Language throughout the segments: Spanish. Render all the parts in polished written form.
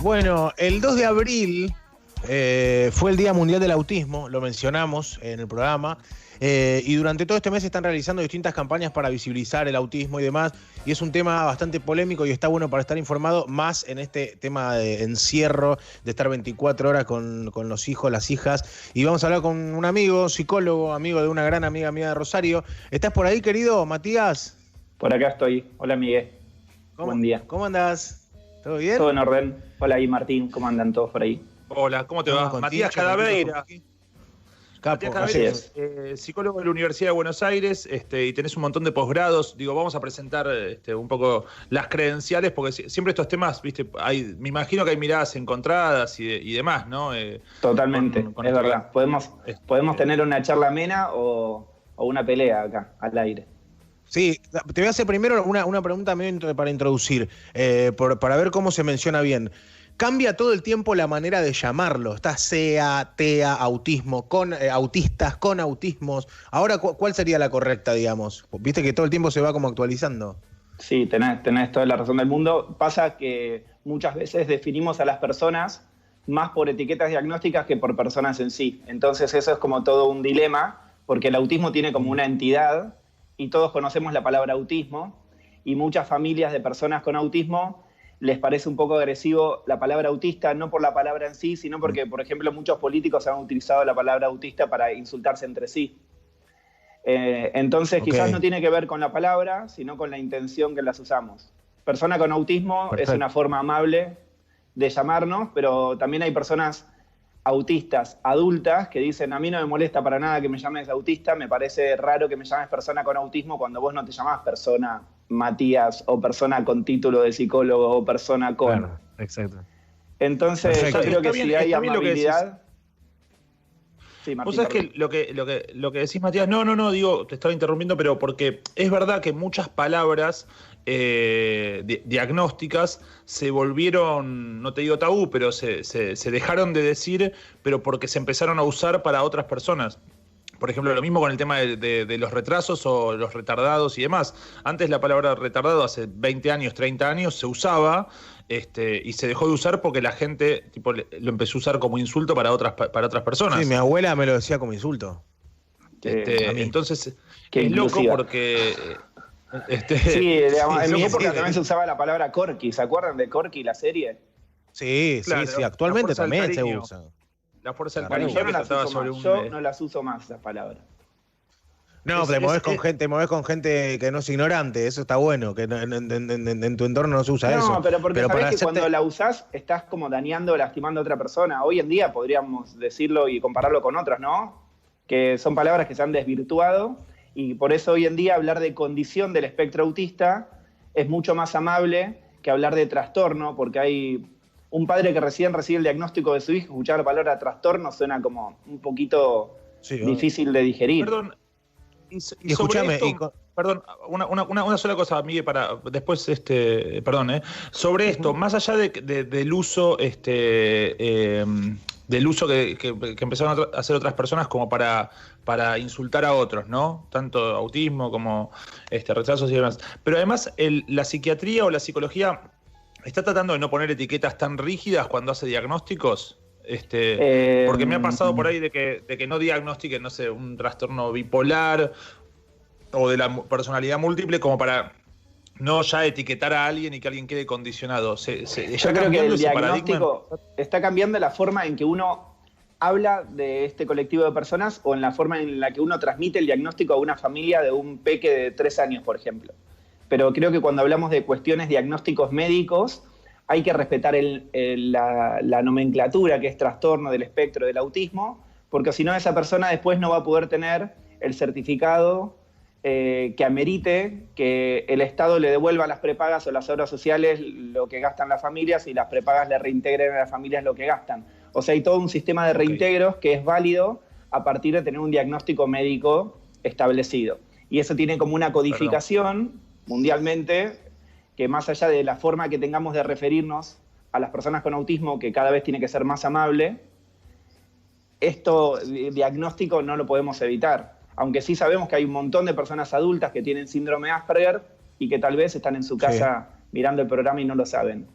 Bueno, el 2 de abril fue el Día Mundial del Autismo, lo mencionamos en el programa, y durante todo este mes se están realizando distintas campañas para visibilizar el autismo y demás, y es un tema bastante polémico y está bueno para estar informado, más en este tema de encierro, de estar 24 horas con los hijos, las hijas, y vamos a hablar con un amigo, psicólogo, amigo de una gran amiga mía de Rosario. ¿Estás por ahí, querido Matías? Por acá estoy. Hola, Miguel. Buen día. ¿Cómo andás? ¿Todo bien? Todo en orden. Hola, ahí Martín. ¿Cómo andan todos por ahí? Hola, ¿cómo te va? Matías Cadaveira. Capo, Matías Cadaveira, psicólogo de la Universidad de Buenos Aires, y tenés un montón de posgrados. Digo, vamos a presentar un poco las credenciales, porque siempre estos temas, viste, me imagino que hay miradas encontradas y demás, ¿no? Totalmente, es verdad. Podemos tener una charla amena o una pelea acá, al aire. Sí, te voy a hacer primero una pregunta para introducir, para ver cómo se menciona bien. Cambia todo el tiempo la manera de llamarlo. Está SEA, TEA, autismo, con autistas, con autismos. Ahora, ¿cuál sería la correcta, digamos? Viste que todo el tiempo se va como actualizando. Sí, tenés toda la razón del mundo. Pasa que muchas veces definimos a las personas más por etiquetas diagnósticas que por personas en sí. Entonces eso es como todo un dilema, porque el autismo tiene como una entidad y todos conocemos la palabra autismo, y muchas familias de personas con autismo les parece un poco agresivo la palabra autista, no por la palabra en sí, sino porque, por ejemplo, muchos políticos han utilizado la palabra autista para insultarse entre sí. Entonces, quizás no tiene que ver con la palabra, sino con la intención que las usamos. Persona con autismo es una forma amable de llamarnos, pero también hay personas autistas adultas que dicen: a mí no me molesta para nada que me llames autista, me parece raro que me llames persona con autismo cuando vos no te llamás persona Matías, o persona con título de psicólogo, o persona con... Claro, exacto. Entonces, yo creo que si hay amabilidad... Sí, Martín, vos sabés que lo que decís, Matías, no, digo, te estaba interrumpiendo, pero porque es verdad que muchas palabras diagnósticas se volvieron, no te digo tabú, pero se dejaron de decir, pero porque se empezaron a usar para otras personas. Por ejemplo, lo mismo con el tema de los retrasos o los retardados y demás. Antes la palabra retardado, hace 20 años, 30 años, se usaba y se dejó de usar porque la gente lo empezó a usar como insulto para otras personas. Sí, mi abuela me lo decía como insulto. Entonces, es loco porque... sí, digamos, en mi época también se usaba la palabra Corky. ¿Se acuerdan de Corky, la serie? Sí, claro, sí, actualmente también se usa. La fuerza del cariño. Yo no las uso más, esas palabras. No, te movés con gente que no es ignorante, eso está bueno, que en tu entorno no se usa eso. No, pero porque sabés que cuando la usás estás como dañando, lastimando a otra persona. Hoy en día podríamos decirlo y compararlo con otras, ¿no? Que son palabras que se han desvirtuado, y por eso hoy en día hablar de condición del espectro autista es mucho más amable que hablar de trastorno, porque hay un padre que recién recibe el diagnóstico de su hijo, escuchar la palabra trastorno suena como un poquito difícil de digerir. Perdón, y escúchame, perdón, una sola cosa, Miguel, para después, perdón, sobre esto, más allá del uso, del uso que empezaron a hacer otras personas como para insultar a otros, ¿no? Tanto autismo como retrasos y demás. Pero además, la psiquiatría o la psicología está tratando de no poner etiquetas tan rígidas cuando hace diagnósticos. Porque me ha pasado por ahí de que no diagnostiquen, no sé, un trastorno bipolar o de la personalidad múltiple, como para no ya etiquetar a alguien y que alguien quede condicionado. Yo creo que el diagnóstico está cambiando la forma en que uno habla de este colectivo de personas, o en la forma en la que uno transmite el diagnóstico a una familia de un peque de 3 años, por ejemplo. Pero creo que cuando hablamos de cuestiones diagnósticos médicos, hay que respetar la nomenclatura, que es trastorno del espectro del autismo, porque si no, esa persona después no va a poder tener el certificado que amerite que el Estado le devuelva a las prepagas o las obras sociales lo que gastan las familias, y las prepagas le reintegren a las familias lo que gastan. O sea, hay todo un sistema de reintegros que es válido a partir de tener un diagnóstico médico establecido. Y eso tiene como una codificación mundialmente, que más allá de la forma que tengamos de referirnos a las personas con autismo, que cada vez tiene que ser más amable, esto diagnóstico no lo podemos evitar. Aunque sí sabemos que hay un montón de personas adultas que tienen síndrome Asperger y que tal vez están en su casa mirando el programa y no lo saben.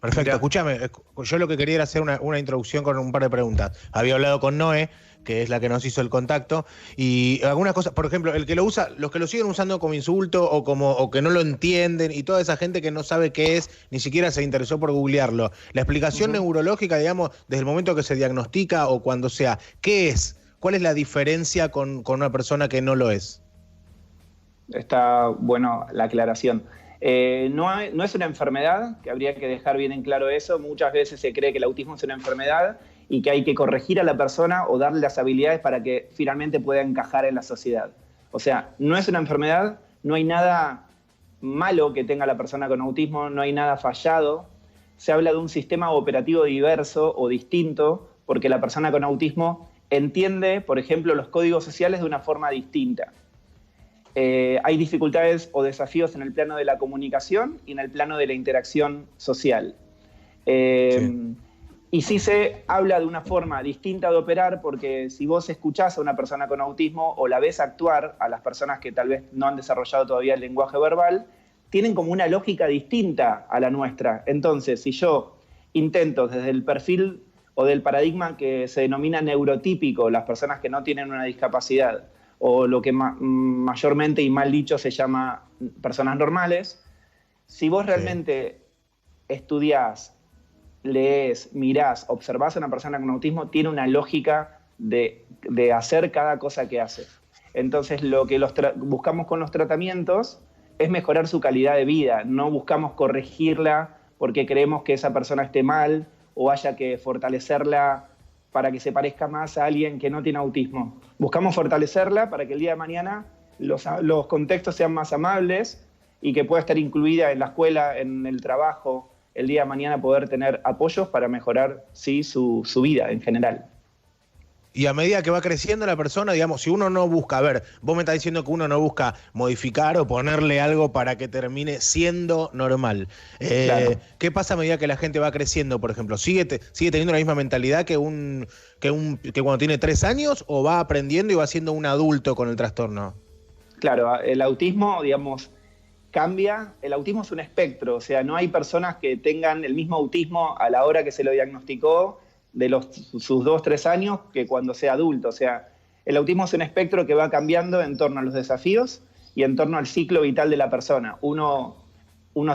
Perfecto, escúchame, yo lo que quería era hacer una introducción con un par de preguntas. Había hablado con Noé, que es la que nos hizo el contacto, y algunas cosas, por ejemplo, el que lo usa, los que lo siguen usando como insulto o que no lo entienden, y toda esa gente que no sabe qué es, ni siquiera se interesó por googlearlo. La explicación neurológica, digamos, desde el momento que se diagnostica o cuando sea, ¿qué es? ¿Cuál es la diferencia con una persona que no lo es? Está bueno la aclaración. No es una enfermedad, que habría que dejar bien en claro eso. Muchas veces se cree que el autismo es una enfermedad y que hay que corregir a la persona o darle las habilidades para que finalmente pueda encajar en la sociedad. O sea, no es una enfermedad, no hay nada malo que tenga la persona con autismo, no hay nada fallado. Se habla de un sistema operativo diverso o distinto porque la persona con autismo entiende, por ejemplo, los códigos sociales de una forma distinta. Hay dificultades o desafíos en el plano de la comunicación y en el plano de la interacción social. Sí. Y sí se habla de una forma distinta de operar, porque si vos escuchás a una persona con autismo o la ves actuar, a las personas que tal vez no han desarrollado todavía el lenguaje verbal, tienen como una lógica distinta a la nuestra. Entonces, si yo intento desde el perfil o del paradigma que se denomina neurotípico, las personas que no tienen una discapacidad, o lo que mayormente y mal dicho se llama personas normales, si vos realmente estudiás, lees, mirás, observás a una persona con autismo, tiene una lógica de hacer cada cosa que hace. Entonces lo que buscamos con los tratamientos es mejorar su calidad de vida, no buscamos corregirla porque creemos que esa persona esté mal o haya que fortalecerla para que se parezca más a alguien que no tiene autismo. Buscamos fortalecerla para que el día de mañana los contextos sean más amables y que pueda estar incluida en la escuela, en el trabajo, el día de mañana poder tener apoyos para mejorar, sí, su vida en general. Y a medida que va creciendo la persona, digamos, si uno no busca, a ver, vos me estás diciendo que uno no busca modificar o ponerle algo para que termine siendo normal. Claro. ¿Qué pasa a medida que la gente va creciendo, por ejemplo? ¿Sigue teniendo la misma mentalidad que cuando tiene 3 años o va aprendiendo y va siendo un adulto con el trastorno? Claro, el autismo, digamos, cambia. El autismo es un espectro, o sea, no hay personas que tengan el mismo autismo a la hora que se lo diagnosticó de sus 2, 3 años que cuando sea adulto. O sea, el autismo es un espectro que va cambiando en torno a los desafíos y en torno al ciclo vital de la persona. Uno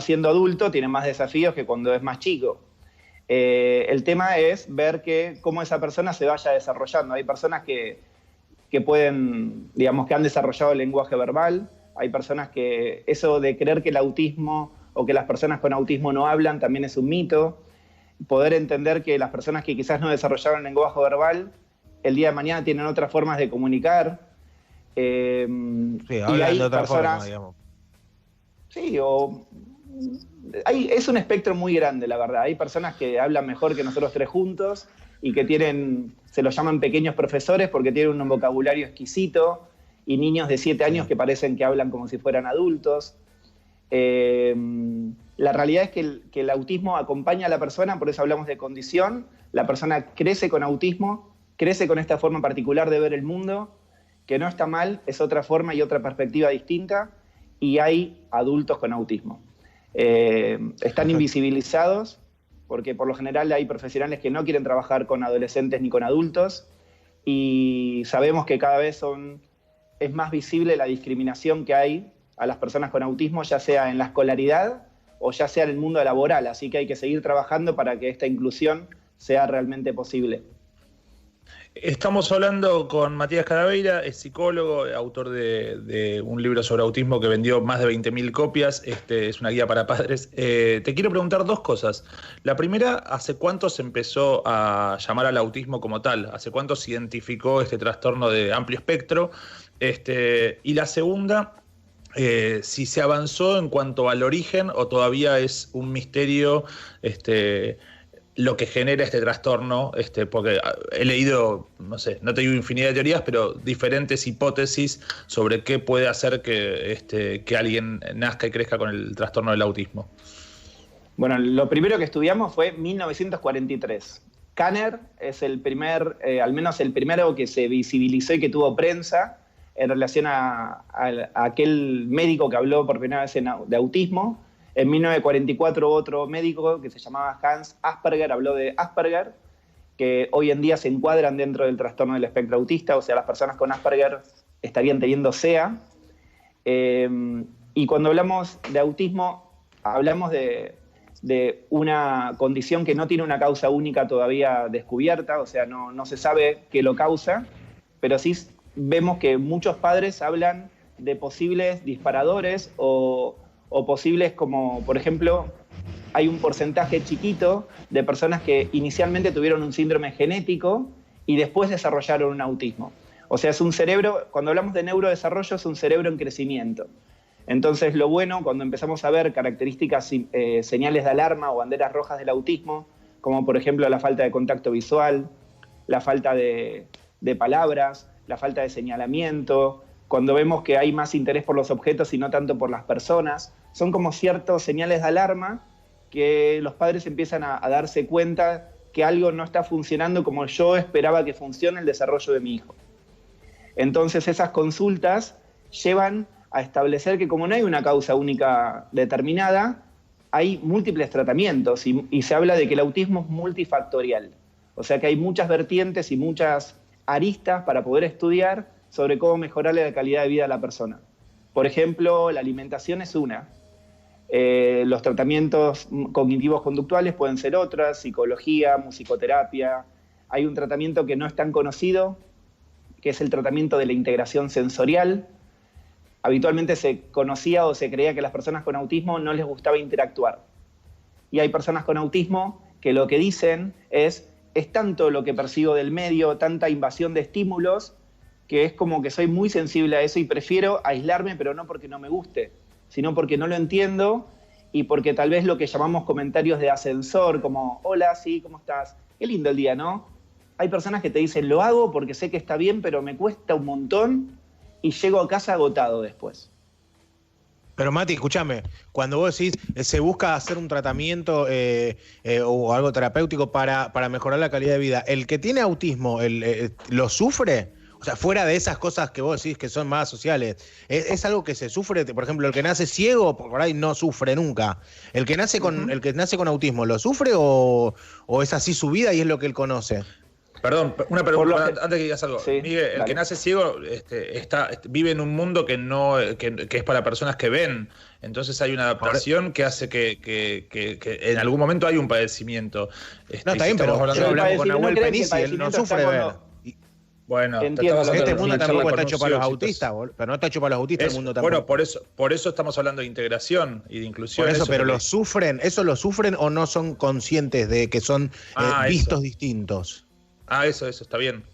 siendo adulto tiene más desafíos que cuando es más chico. El tema es ver cómo esa persona se vaya desarrollando. Hay personas que pueden, digamos, que han desarrollado el lenguaje verbal. Hay personas que eso de creer que el autismo o que las personas con autismo no hablan también es un mito. Poder entender que las personas que quizás no desarrollaron el lenguaje verbal, el día de mañana tienen otras formas de comunicar. Sí, hablan y hay de otra personas, forma, digamos. Sí, es un espectro muy grande, la verdad. Hay personas que hablan mejor que nosotros 3 juntos y que se los llaman pequeños profesores porque tienen un vocabulario exquisito, y niños de 7 años que parecen que hablan como si fueran adultos. La realidad es que el autismo acompaña a la persona, por eso hablamos de condición. La persona crece con autismo, crece con esta forma particular de ver el mundo, que no está mal, es otra forma y otra perspectiva distinta, y hay adultos con autismo. Están invisibilizados, porque por lo general hay profesionales que no quieren trabajar con adolescentes ni con adultos, y sabemos que cada vez es más visible la discriminación que hay a las personas con autismo, ya sea en la escolaridad o ya sea en el mundo laboral. Así que hay que seguir trabajando para que esta inclusión sea realmente posible. Estamos hablando con Matías Caraveira, es psicólogo, autor de un libro sobre autismo que vendió más de 20.000 copias, es una guía para padres. Te quiero preguntar 2 cosas. La primera, ¿hace cuánto se empezó a llamar al autismo como tal? ¿Hace cuánto se identificó este trastorno de amplio espectro? Y la segunda, si se avanzó en cuanto al origen o todavía es un misterio lo que genera este trastorno, porque he leído, no sé, no te digo infinidad de teorías, pero diferentes hipótesis sobre qué puede hacer que alguien nazca y crezca con el trastorno del autismo. Bueno, lo primero que estudiamos fue 1943. Kanner es el primer, al menos el primero que se visibilizó y que tuvo prensa en relación a aquel médico que habló por primera vez de autismo. En 1944 otro médico que se llamaba Hans Asperger habló de Asperger, que hoy en día se encuadran dentro del trastorno del espectro autista, o sea, las personas con Asperger estarían teniendo SEA. Y cuando hablamos de autismo, hablamos de una condición que no tiene una causa única todavía descubierta, o sea, no se sabe qué lo causa, pero sí vemos que muchos padres hablan de posibles disparadores o posibles como, por ejemplo, hay un porcentaje chiquito de personas que inicialmente tuvieron un síndrome genético y después desarrollaron un autismo. O sea, es un cerebro, cuando hablamos de neurodesarrollo, es un cerebro en crecimiento. Entonces, lo bueno, cuando empezamos a ver características, señales de alarma o banderas rojas del autismo, como por ejemplo la falta de contacto visual, la falta de palabras, la falta de señalamiento, cuando vemos que hay más interés por los objetos y no tanto por las personas, son como ciertas señales de alarma que los padres empiezan a darse cuenta que algo no está funcionando como yo esperaba que funcione el desarrollo de mi hijo. Entonces esas consultas llevan a establecer que como no hay una causa única determinada, hay múltiples tratamientos y se habla de que el autismo es multifactorial. O sea que hay muchas vertientes y muchas aristas para poder estudiar sobre cómo mejorarle la calidad de vida a la persona. Por ejemplo, la alimentación es una. Los tratamientos cognitivos conductuales pueden ser otras, psicología, musicoterapia. Hay un tratamiento que no es tan conocido, que es el tratamiento de la integración sensorial. Habitualmente se conocía o se creía que a las personas con autismo no les gustaba interactuar. Y hay personas con autismo que lo que dicen es tanto lo que percibo del medio, tanta invasión de estímulos, que es como que soy muy sensible a eso y prefiero aislarme, pero no porque no me guste, sino porque no lo entiendo y porque tal vez lo que llamamos comentarios de ascensor, como, hola, sí, ¿cómo estás? Qué lindo el día, ¿no? Hay personas que te dicen, lo hago porque sé que está bien, pero me cuesta un montón y llego a casa agotado después. Pero Mati, escúchame, cuando vos decís se busca hacer un tratamiento o algo terapéutico para mejorar la calidad de vida, ¿el que tiene autismo lo sufre? O sea, fuera de esas cosas que vos decís que son más sociales, ¿es algo que se sufre? Por ejemplo, el que nace ciego, por ahí no sufre nunca. ¿El que nace con autismo, lo sufre o es así su vida y es lo que él conoce? Perdón, una pregunta antes que digas algo. Sí, Miguel, el que nace ciego vive en un mundo que es para personas que ven. Entonces hay una adaptación que hace que en algún momento hay un padecimiento. No, está bien, pero yo hablamos con Nahuel Penici, él no sufre ver. Bueno, este mundo tampoco está hecho para los autistas, pero no está hecho para los autistas el mundo tampoco. Bueno, por eso estamos hablando de integración y de inclusión. Por eso, pero ¿lo sufren o no son conscientes de que son vistos distintos? Eso, está bien.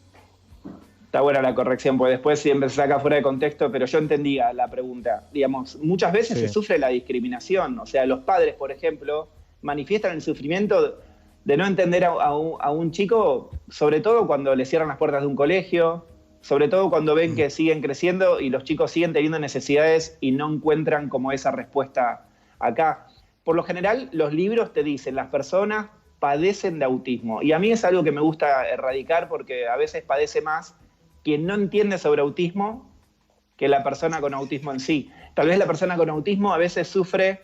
Está buena la corrección, porque después siempre se saca fuera de contexto, pero yo entendía la pregunta. Digamos, muchas veces se sufre la discriminación. O sea, los padres, por ejemplo, manifiestan el sufrimiento de no entender a un chico, sobre todo cuando le cierran las puertas de un colegio, sobre todo cuando ven que siguen creciendo y los chicos siguen teniendo necesidades y no encuentran como esa respuesta acá. Por lo general, los libros te dicen, las personas padecen de autismo. Y a mí es algo que me gusta erradicar porque a veces padece más quien no entiende sobre autismo que la persona con autismo en sí. Tal vez la persona con autismo a veces sufre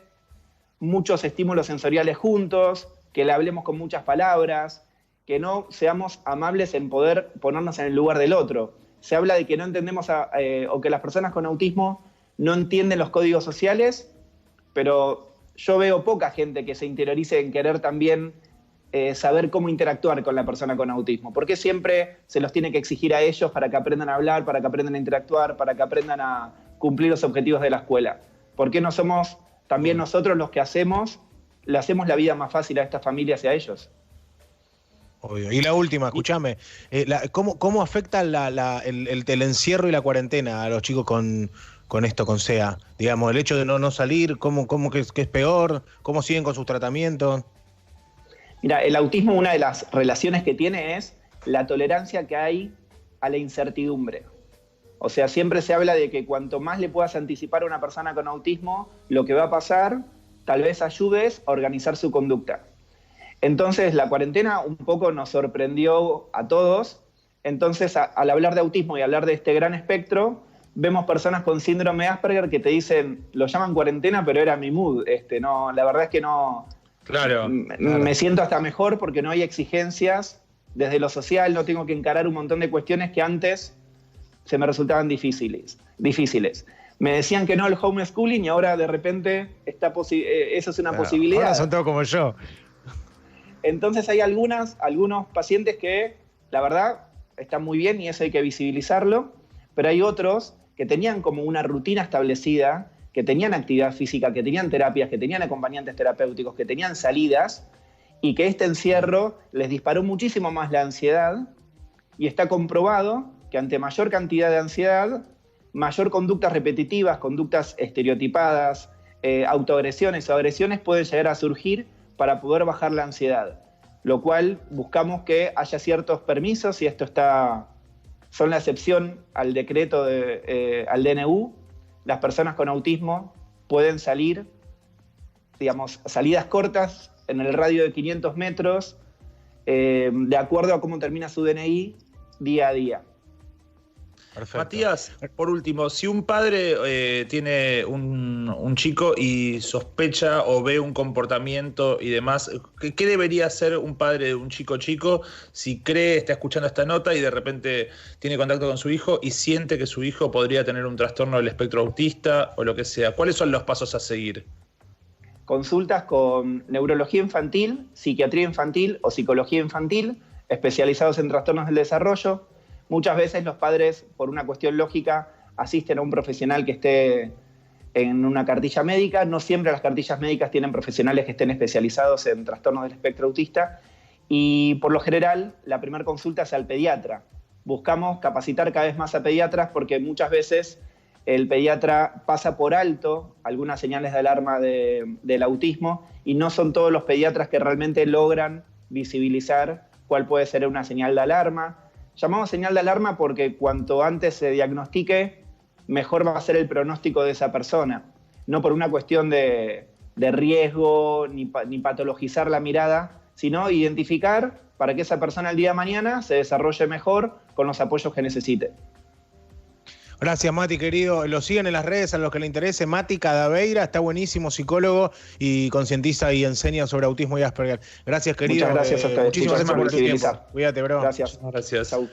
muchos estímulos sensoriales juntos, que le hablemos con muchas palabras, que no seamos amables en poder ponernos en el lugar del otro. Se habla de que no entendemos o que las personas con autismo no entienden los códigos sociales, pero yo veo poca gente que se interiorice en querer también saber cómo interactuar con la persona con autismo. ¿Por qué siempre se los tiene que exigir a ellos para que aprendan a hablar, para que aprendan a interactuar, para que aprendan a cumplir los objetivos de la escuela? ¿Por qué no somos también nosotros los que le hacemos la vida más fácil a estas familias y a ellos? Obvio. Y la última, escúchame, ¿cómo afecta el encierro y la cuarentena a los chicos con esto, con SEA? Digamos, el hecho de no salir, ¿cómo que es peor? ¿Cómo siguen con sus tratamientos? Mira, el autismo, una de las relaciones que tiene es la tolerancia que hay a la incertidumbre. O sea, siempre se habla de que cuanto más le puedas anticipar a una persona con autismo lo que va a pasar, tal vez ayudes a organizar su conducta. Entonces, la cuarentena un poco nos sorprendió a todos. Entonces, al hablar de autismo y hablar de este gran espectro, vemos personas con síndrome de Asperger que te dicen, lo llaman cuarentena, pero era mi mood. No, la verdad es que no. Claro. Me siento hasta mejor porque no hay exigencias desde lo social, no tengo que encarar un montón de cuestiones que antes se me resultaban difíciles. Me decían que no al homeschooling y ahora de repente eso es una posibilidad. Ahora son todos como yo. Entonces hay algunos pacientes que, la verdad, están muy bien y eso hay que visibilizarlo, pero hay otros que tenían como una rutina establecida, que tenían actividad física, que tenían terapias, que tenían acompañantes terapéuticos, que tenían salidas, y que este encierro les disparó muchísimo más la ansiedad, y está comprobado que ante mayor cantidad de ansiedad, mayor conductas repetitivas, conductas estereotipadas, autoagresiones o agresiones pueden llegar a surgir para poder bajar la ansiedad, lo cual buscamos que haya ciertos permisos, y esto son la excepción al decreto al DNU. Las personas con autismo pueden salir, digamos, salidas cortas en el radio de 500 metros, de acuerdo a cómo termina su DNI día a día. Perfecto. Matías, por último, si un padre tiene un chico y sospecha o ve un comportamiento y demás, ¿qué debería hacer un padre de un chico si está escuchando esta nota y de repente tiene contacto con su hijo y siente que su hijo podría tener un trastorno del espectro autista o lo que sea? ¿Cuáles son los pasos a seguir? Consultas con neurología infantil, psiquiatría infantil o psicología infantil, especializados en trastornos del desarrollo. Muchas veces los padres, por una cuestión lógica, asisten a un profesional que esté en una cartilla médica. No siempre las cartillas médicas tienen profesionales que estén especializados en trastornos del espectro autista. Y por lo general, la primera consulta es al pediatra. Buscamos capacitar cada vez más a pediatras porque muchas veces el pediatra pasa por alto algunas señales de alarma del autismo y no son todos los pediatras que realmente logran visibilizar cuál puede ser una señal de alarma. Llamamos señal de alarma porque cuanto antes se diagnostique, mejor va a ser el pronóstico de esa persona. No por una cuestión de riesgo ni patologizar la mirada, sino identificar para que esa persona el día de mañana se desarrolle mejor con los apoyos que necesite. Gracias, Mati, querido. Lo siguen en las redes a los que le interese. Mati Cadaveira, está buenísimo, psicólogo y concientiza y enseña sobre autismo y Asperger. Gracias, querido. Muchas gracias a ustedes. Muchísimas gracias por tu tiempo. Cuídate, bro. Gracias. Gracias. Chau.